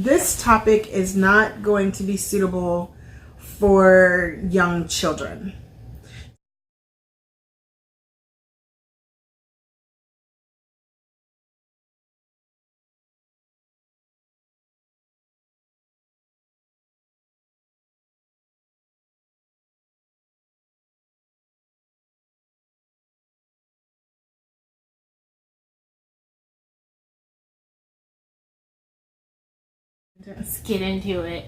this topic is not going to be suitable for young children. Let's get into it.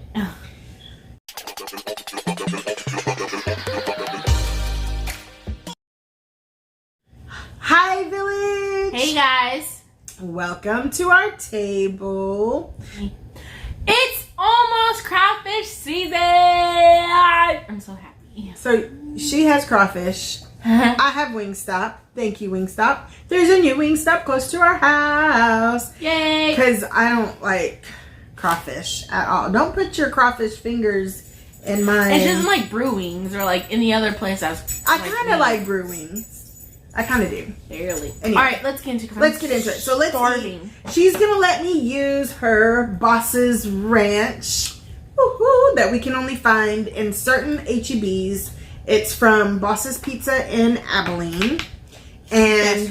Hi, village! Hey guys! Welcome to our table. It's almost crawfish season! I'm so happy. So, she has crawfish. I have Wingstop. Thank you, Wingstop. There's a new Wingstop close to our house. Yay! Because I don't like crawfish at all. Don't put your crawfish fingers in mine. It doesn't like brew wings or like any other place that's I kind of like brew wings. I kind of do. Barely. Anyway, all right, let's get into it. Let's get into it. So let's starving. She's gonna let me use her Boss's Ranch, that we can only find in certain HEBs. It's from Boss's Pizza in Abilene. And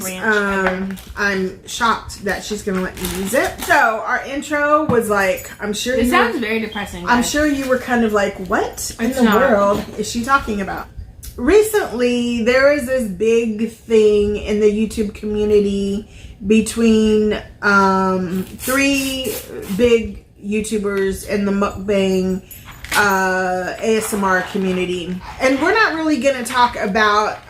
I'm shocked that she's gonna let me use it. So our intro was like, I'm sure it sounds very depressing, guys. I'm sure you were kind of like, what in the world is she talking about? Recently, there was this big thing in the YouTube community between 3 big YouTubers in the mukbang ASMR community. And we're not really gonna talk about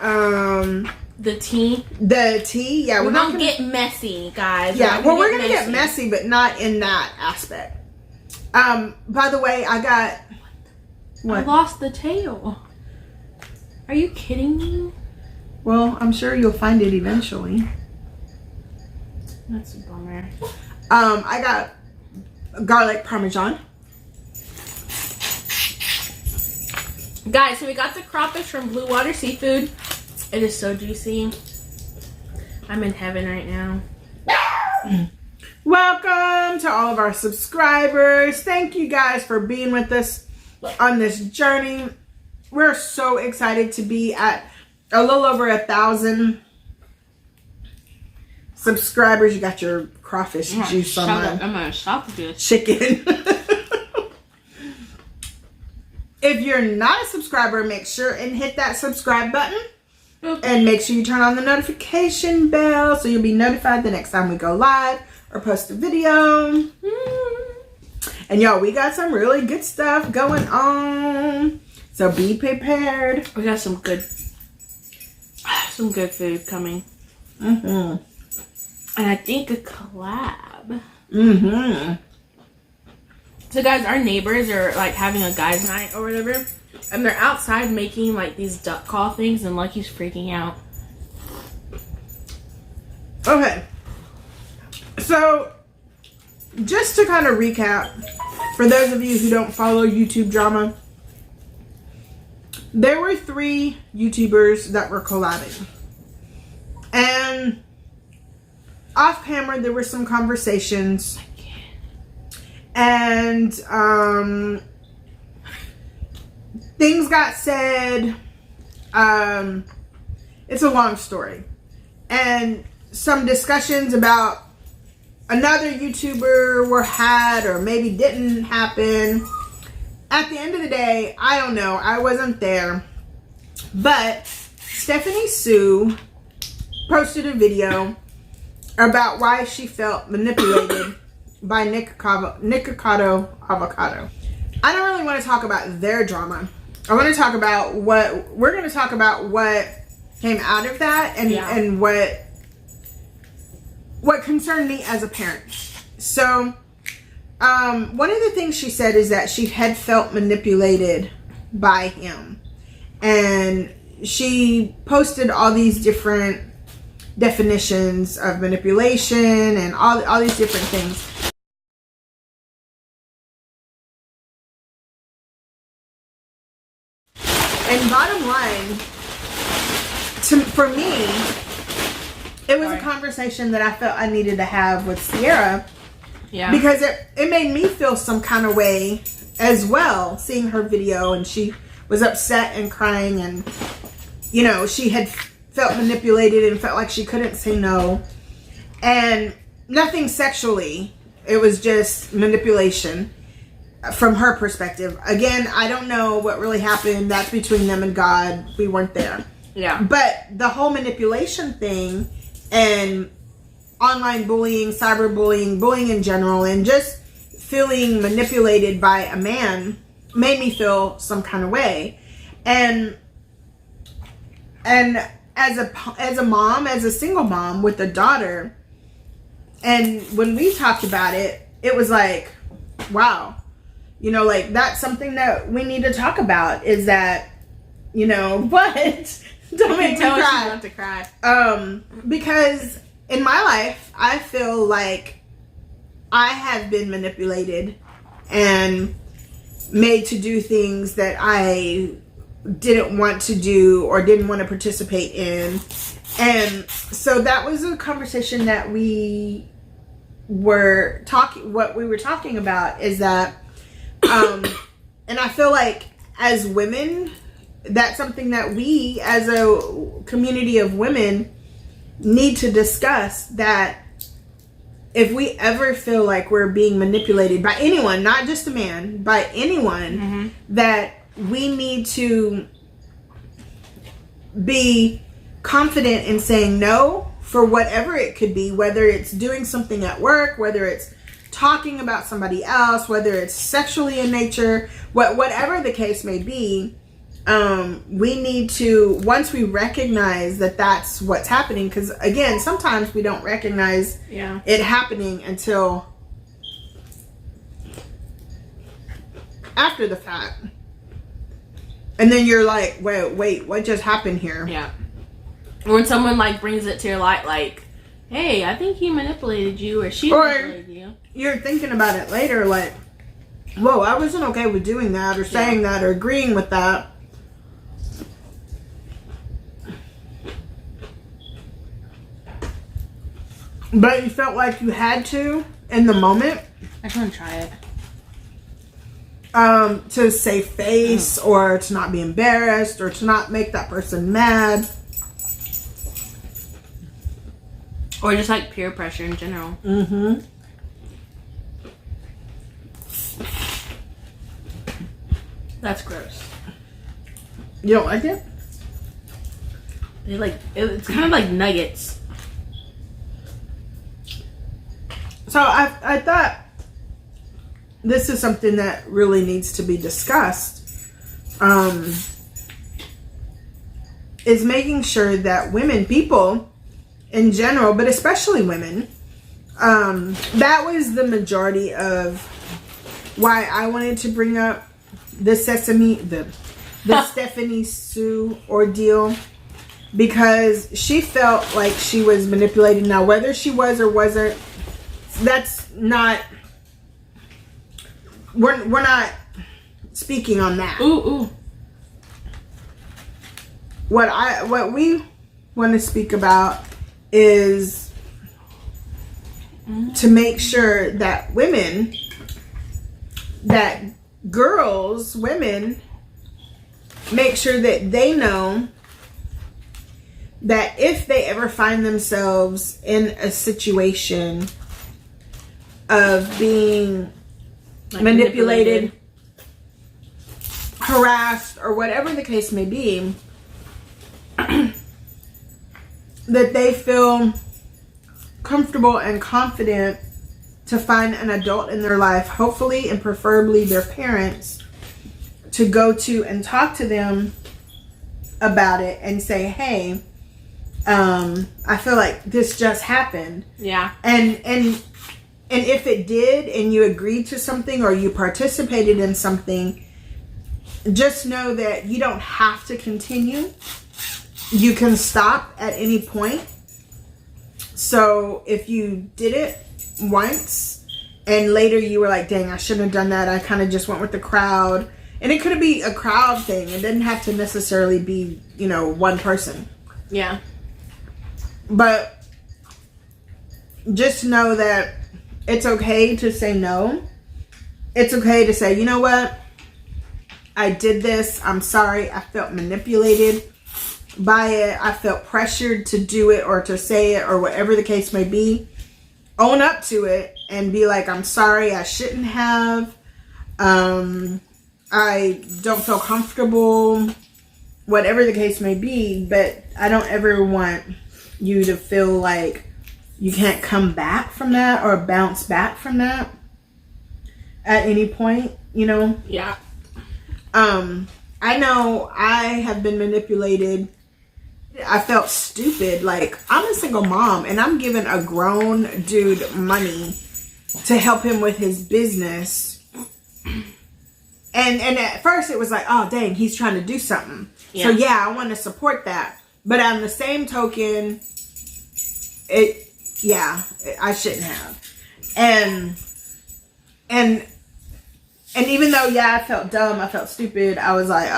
the tea. Yeah, we're gonna get messy, guys. Yeah, we're gonna get messy, but not in that aspect. By the way, I got what? I lost the tail. Are you kidding me? Well, I'm sure you'll find it eventually. That's a bummer. I got garlic parmesan. Guys, so we got the crawfish from Blue Water Seafood. It is so juicy. I'm in heaven right now. Welcome to all of our subscribers. Thank you guys for being with us on this journey. We're so excited to be at a little over 1,000 subscribers. You got your crawfish juice on my I'm gonna stop this chicken. If you're not a subscriber, make sure and hit that subscribe button. And make sure you turn on the notification bell so you'll be notified the next time we go live or post a video. And y'all, we got some really good stuff going on. So be prepared. We got some good food coming. And I think a collab. So guys, our neighbors are like having a guys' night or whatever. And they're outside making like these duck call things, and Lucky's freaking out. Okay. So, just to kind of recap, for those of you who don't follow YouTube drama, there were 3 YouTubers that were collabing. And off camera, there were some conversations. And, things got said. It's a long story. And some discussions about another YouTuber were had or maybe didn't happen. At the end of the day, I don't know. I wasn't there. But Stephanie Soo posted a video about why she felt manipulated by Nikocado Avocado. I don't really want to talk about their drama. I want to talk about we're going to talk about what came out of that and what concerned me as a parent. So, one of the things she said is that she had felt manipulated by him. And she posted all these different definitions of manipulation and all these different things. And bottom line, for me, it was a conversation that I felt I needed to have with Sierra Yeah. Because it made me feel some kind of way as well, seeing her video, and she was upset and crying, and, you know, she had felt manipulated and felt like she couldn't say no. And nothing sexually. It was just manipulation from her perspective. Again, I don't know what really happened. That's between them and God. We weren't there. Yeah. But the whole manipulation thing and online bullying, cyberbullying, bullying in general, and just feeling manipulated by a man made me feel some kind of way. And as a mom, as a single mom with a daughter, and when we talked about it, it was like, wow, you know, like, that's something that we need to talk about, is that, you know, but don't make me cry. About to cry. Because in my life, I feel like I have been manipulated and made to do things that I didn't want to do or didn't want to participate in. And so that was a conversation that we were talking about, is that and I feel like as women, that's something that we as a community of women need to discuss, that if we ever feel like we're being manipulated by anyone, not just a man, by anyone, that we need to be confident in saying no for whatever it could be, whether it's doing something at work, whether it's talking about somebody else, whether it's sexually in nature, whatever the case may be. We need to, once we recognize that that's what's happening, because again, sometimes we don't recognize it happening until after the fact. And then you're like, wait, what just happened here? Yeah. Or when someone like brings it to your light, like, hey, I think he manipulated you, or she manipulated you. You're thinking about it later, like, whoa, I wasn't okay with doing that, or saying that, or agreeing with that. But you felt like you had to in the moment. I just want to try it. To save face, or to not be embarrassed, or to not make that person mad. Or just like peer pressure in general. That's gross. You don't like it? They like, it's kind of like nuggets. So I thought this is something that really needs to be discussed. Is making sure that women, people in general, but especially women, that was the majority of why I wanted to bring up the Stephanie Soo ordeal, because she felt like she was manipulated. Now, whether she was or wasn't, that's not, we're not speaking on that. Ooh. What we want to speak about is to make sure that women, that girls, women, make sure that they know that if they ever find themselves in a situation of being like manipulated, harassed, or whatever the case may be, that they feel comfortable and confident to find an adult in their life, hopefully and preferably their parents, to go to and talk to them about it and say, hey, I feel like this just happened. Yeah. And if it did, and you agreed to something or you participated in something, just know that you don't have to continue. You can stop at any point. So if you did it once and later you were like, dang, I shouldn't have done that, I kind of just went with the crowd. And it could be a crowd thing. It didn't have to necessarily be, one person. Yeah. But just know that it's okay to say no. It's okay to say, you know what? I did this. I'm sorry. I felt manipulated by it. I felt pressured to do it or to say it or whatever the case may be. Own up to it and be like, I'm sorry. I shouldn't have. I don't feel comfortable. Whatever the case may be. But I don't ever want you to feel like you can't come back from that or bounce back from that at any point, you know? Yeah. I know I have been manipulated. I felt stupid. Like, I'm a single mom and I'm giving a grown dude money to help him with his business. And at first it was like, oh dang, he's trying to do something. Yeah. So yeah, I want to support that. But on the same token, I shouldn't have. And even though, yeah, I felt dumb, I felt stupid, I was like,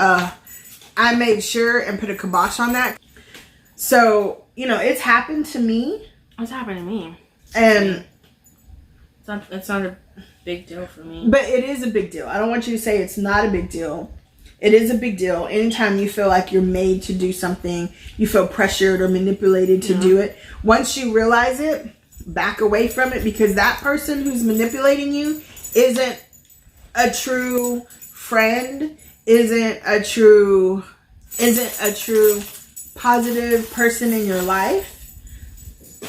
I made sure and put a kibosh on that. So, you know, it's happened to me. It's happened to me. And it's not a big deal for me. But it is a big deal. I don't want you to say it's not a big deal. It is a big deal. Anytime you feel like you're made to do something, you feel pressured or manipulated to do it. Once you realize it, back away from it, because that person who's manipulating you isn't a true friend, isn't a true positive person in your life.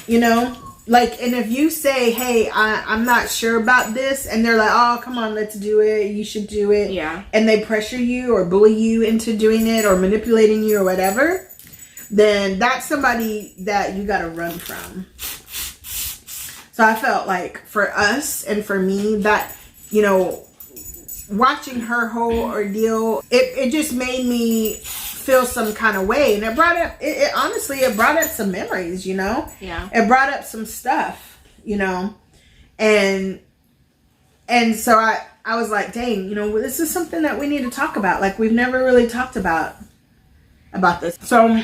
You know? Like, and if you say, hey, I'm not sure about this, and they're like, oh, come on, let's do it, you should do it. Yeah. And they pressure you or bully you into doing it or manipulating you or whatever, then that's somebody that you got to run from. So I felt like for us and for me that, you know, watching her whole ordeal, it just made me feel some kind of way, and it brought up honestly it brought up some memories, you know. Yeah, it brought up some stuff, you know, and so I was like, dang, you know, this is something that we need to talk about. Like, we've never really talked about this. So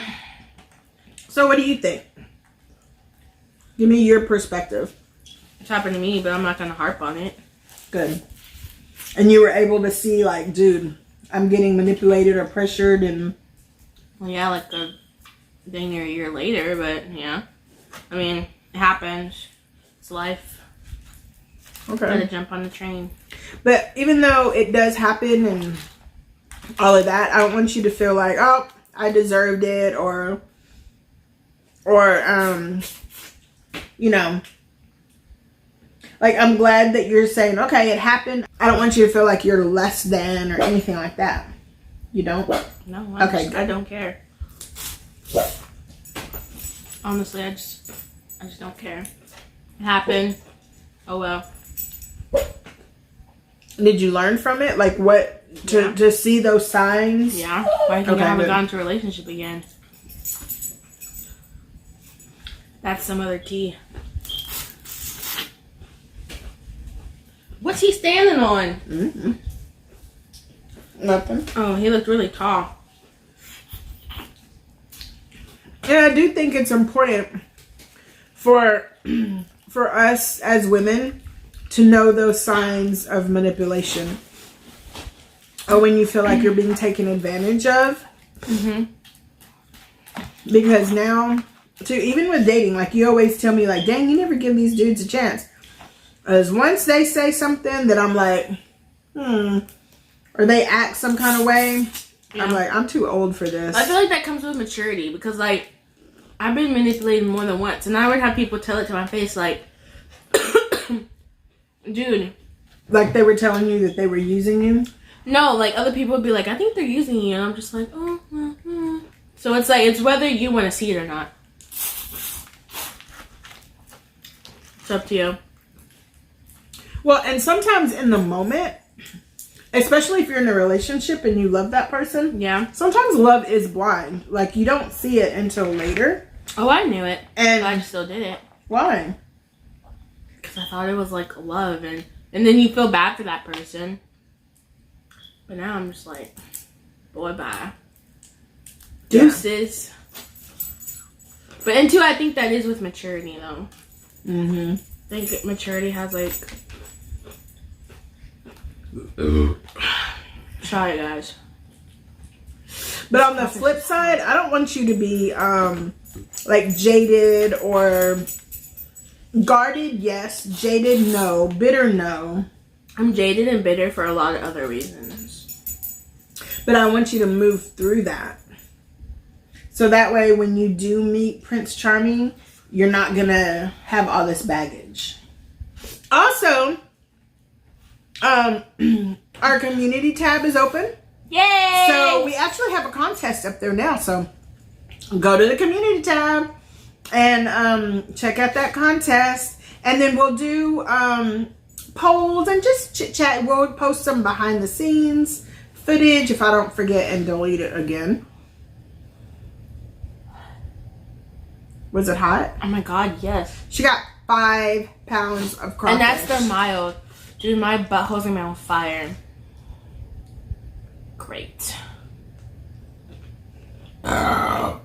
what do you think? Give me your perspective. It's happened to me, but I'm not gonna harp on it. Good. And you were able to see, like, dude, I'm getting manipulated or pressured, and well, yeah, like a day near a year later, but yeah. I mean, it happens. It's life. Okay. Gotta jump on the train. But even though it does happen and all of that, I don't want you to feel like, oh, I deserved it, or you know, like, I'm glad that you're saying, okay, it happened. I don't want you to feel like you're less than or anything like that. You don't? No, I don't care. Honestly, I just don't care. It happened. Oh well. Did you learn from it? Like, what to see those signs? Yeah. Why do you think I haven't gone into a relationship again? That's some other tea. What's he standing on? Mm-hmm. Nothing. Oh, he looked really tall. And I do think it's important for us as women to know those signs of manipulation, or when you feel like you're being taken advantage of. Mm-hmm. Because now, too, even with dating, like, you always tell me, like, dang, you never give these dudes a chance. Because once they say something that I'm like, or they act some kind of way, yeah. I'm like, I'm too old for this. I feel like that comes with maturity, because, like, I've been manipulated more than once, and I would have people tell it to my face, like, dude. Like, they were telling you that they were using you? No, like, other people would be like, I think they're using you, and I'm just like, oh. So it's like, it's whether you want to see it or not. It's up to you. Well, and sometimes in the moment, especially if you're in a relationship and you love that person, yeah, sometimes love is blind. Like, you don't see it until later. Oh, I knew it, and but I still did it. Why? Because I thought it was like love, and then you feel bad for that person. But now I'm just like, boy, bye. Deuces. Yeah. But and two, I think that is with maturity, though. Mm-hmm. think maturity has like. Try it, guys. But on the flip side, I don't want you to be like jaded or guarded. Yes, jaded. No, bitter. No. I'm jaded and bitter for a lot of other reasons. But I want you to move through that. So that way, when you do meet Prince Charming, you're not going to have all this baggage. Also, our community tab is open. Yay! So we actually have a contest up there now. So go to the community tab and check out that contest. And then we'll do polls and just chit chat. We'll post some behind the scenes footage if I don't forget and delete it again. Was it hot? Oh my god, yes. She got 5 pounds of crawfish. And that's the mild. Dude, my butthole's gonna be on fire. Great. I'm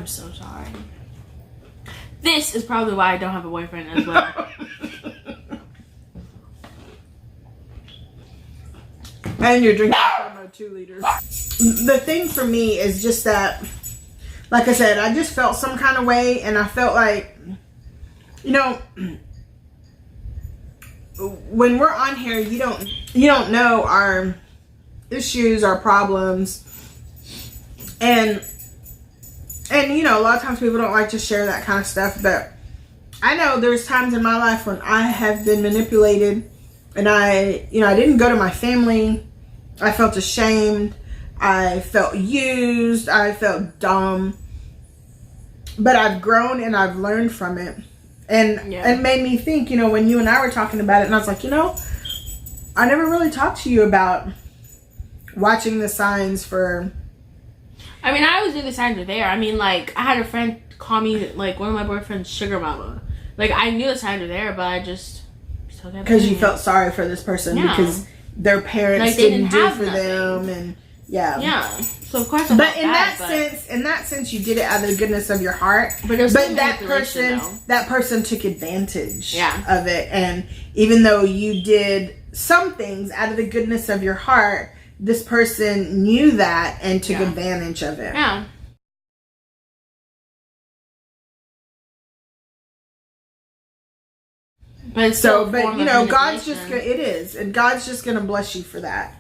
so sorry. This is probably why I don't have a boyfriend as well. And you're drinking from a 2 liter. The thing for me is just that, like I said, I just felt some kind of way, and I felt like, you know, when we're on here, you don't know our issues, our problems, and you know, a lot of times people don't like to share that kind of stuff, but I know there's times in my life when I have been manipulated, and I didn't go to my family. I felt ashamed. I felt used. I felt dumb. But I've grown and I've learned from it. And it made me think, you know, when you and I were talking about it, and I was like, you know, I never really talked to you about watching the signs for... I mean, I always knew the signs were there. I mean, like, I had a friend call me, like, one of my boyfriend's sugar mama. Like, I knew the signs were there, but I just... Because you felt sorry for this person because their parents like, didn't do for them, and so of course in that sense you did it out of the goodness of your heart, but that person took advantage of it, and even though you did some things out of the goodness of your heart, this person knew that and took advantage of it. But you know, God's just gonna bless you for that.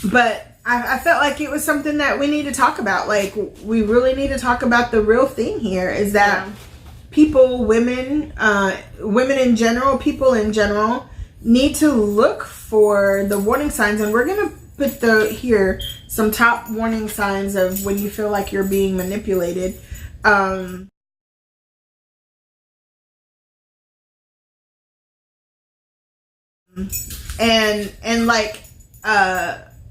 But I felt like it was something that we need to talk about. Like, we really need to talk about the real thing here is that people, women in general, people in general, need to look for the warning signs. And we're gonna put here some top warning signs of when you feel like you're being manipulated. And like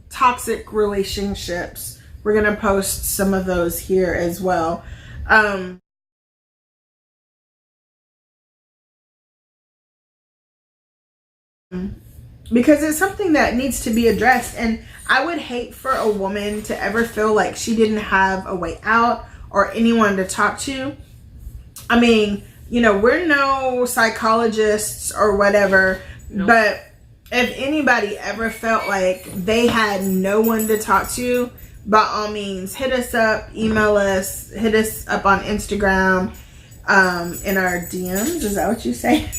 toxic relationships, we're gonna post some of those here as well. Because it's something that needs to be addressed, and I would hate for a woman to ever feel like she didn't have a way out or anyone to talk to. I mean, you know, we're no psychologists or whatever. Nope. But if anybody ever felt like they had no one to talk to, by all means, hit us up, email us, hit us up on Instagram, in our DMs. Is that what you say?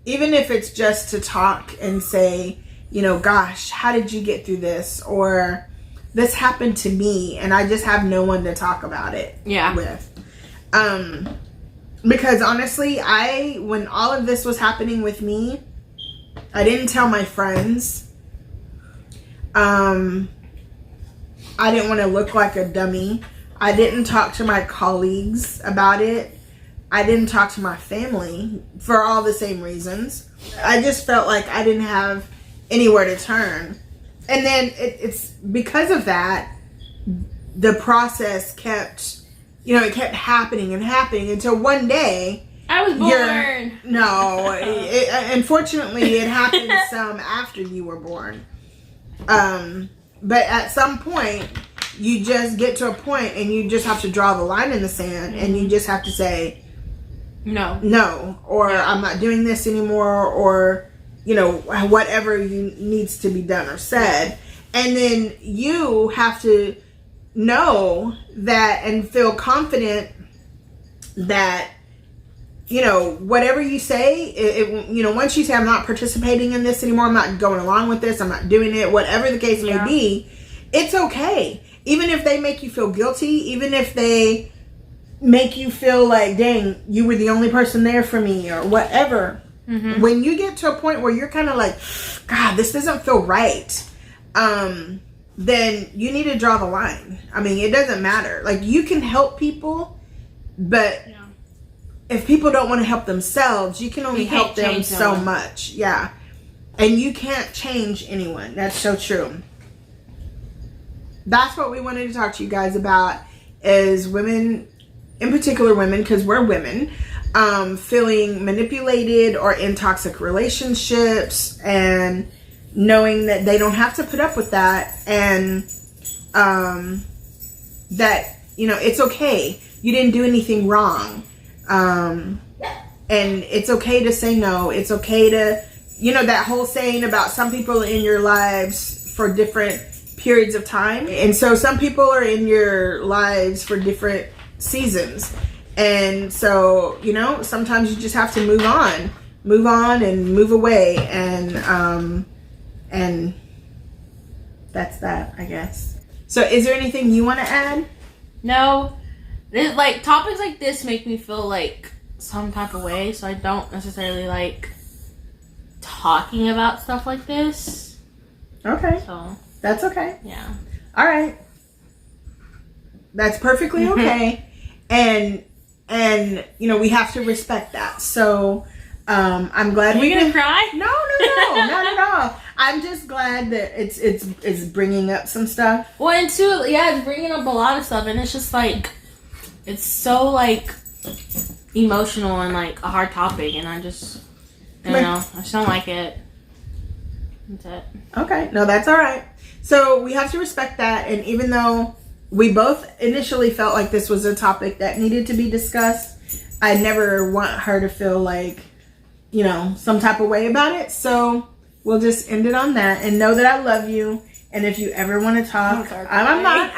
Even if it's just to talk and say, you know, gosh, how did you get through this? Or this happened to me and I just have no one to talk about it with. Because honestly, when all of this was happening with me, I didn't tell my friends. I didn't want to look like a dummy. I didn't talk to my colleagues about it. I didn't talk to my family for all the same reasons. I just felt like I didn't have anywhere to turn. And then it's because of that, the process kept, it kept happening and happening until one day. I was born. Unfortunately, it happened some after you were born. But at some point, you just get to a point and you just have to draw the line in the sand and you just have to say, no, or I'm not doing this anymore, or, you know, whatever needs to be done or said. And then you have to know that and feel confident that, you know, whatever you say, you know, once you say, I'm not participating in this anymore, I'm not going along with this, I'm not doing it, whatever the case may be, it's okay. Even if they make you feel guilty, even if they make you feel like, dang, you were the only person there for me, or whatever. Mm-hmm. When you get to a point where you're kind of like, God, this doesn't feel right, then you need to draw the line. I mean, it doesn't matter. Like, you can help people, but if people don't want to help themselves, you can only help them so much. Yeah. And you can't change anyone. That's so true. That's what we wanted to talk to you guys about, is women, in particular women, because we're women, feeling manipulated or in toxic relationships, and knowing that they don't have to put up with that, and that, you know, it's okay. You didn't do anything wrong. And it's okay to say no. It's okay to, you know, that whole saying about some people in your lives for different periods of time. And so some people are in your lives for different seasons. And so, you know, sometimes you just have to move on and move away. And that's that, I guess. So is there anything you want to add? No. Like, topics like this make me feel like some type of way, so I don't necessarily like talking about stuff like this. Okay. So that's okay. Yeah. All right. That's perfectly okay. and you know, we have to respect that. So I'm glad Are you gonna cry? No, not at all. I'm just glad that it's bringing up some stuff. Well, and too, yeah, it's bringing up a lot of stuff, and it's just like, it's so like emotional and like a hard topic, and I don't know, I just don't like it. That's it. Okay, no, that's all right. So we have to respect that, and even though we both initially felt like this was a topic that needed to be discussed, I never want her to feel like, you know, some type of way about it. So we'll just end it on that, and know that I love you. And if you ever want to talk, I'm not.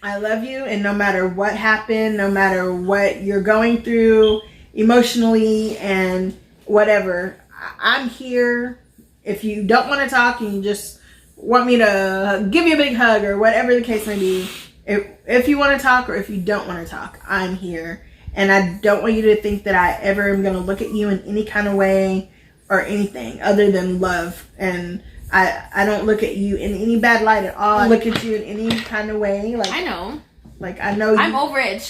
I love you, and no matter what happened, no matter what you're going through emotionally and whatever, I'm here. If you don't want to talk and you just want me to give you a big hug or whatever the case may be, if you want to talk or if you don't want to talk, I'm here. And I don't want you to think that I ever am going to look at you in any kind of way or anything other than love. And I don't look at you in any bad light at all. I look at you in any kind of way. Like, I know. Like, I know you. I'm over it.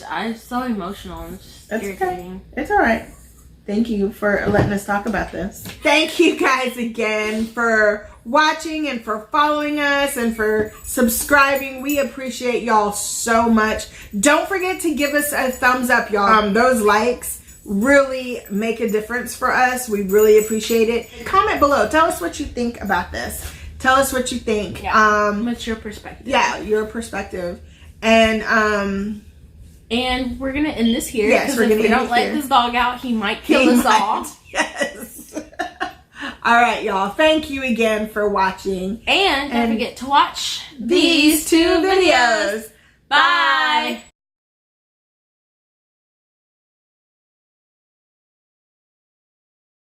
I'm so emotional. It's just irritating. Okay. It's all right. Thank you for letting us talk about this. Thank you guys again for watching and for following us and for subscribing. We appreciate y'all so much. Don't forget to give us a thumbs up, y'all. Those likes really make a difference for us. We really appreciate it. Comment below. Tell us what you think about this. Tell us what you think. Yeah. What's your perspective? Yeah, your perspective. And we're gonna end this here. Yes, we're gonna if we don't let this dog out, he might kill us all. Yes. All right, y'all. Thank you again for watching. And don't forget to watch these two videos. Bye.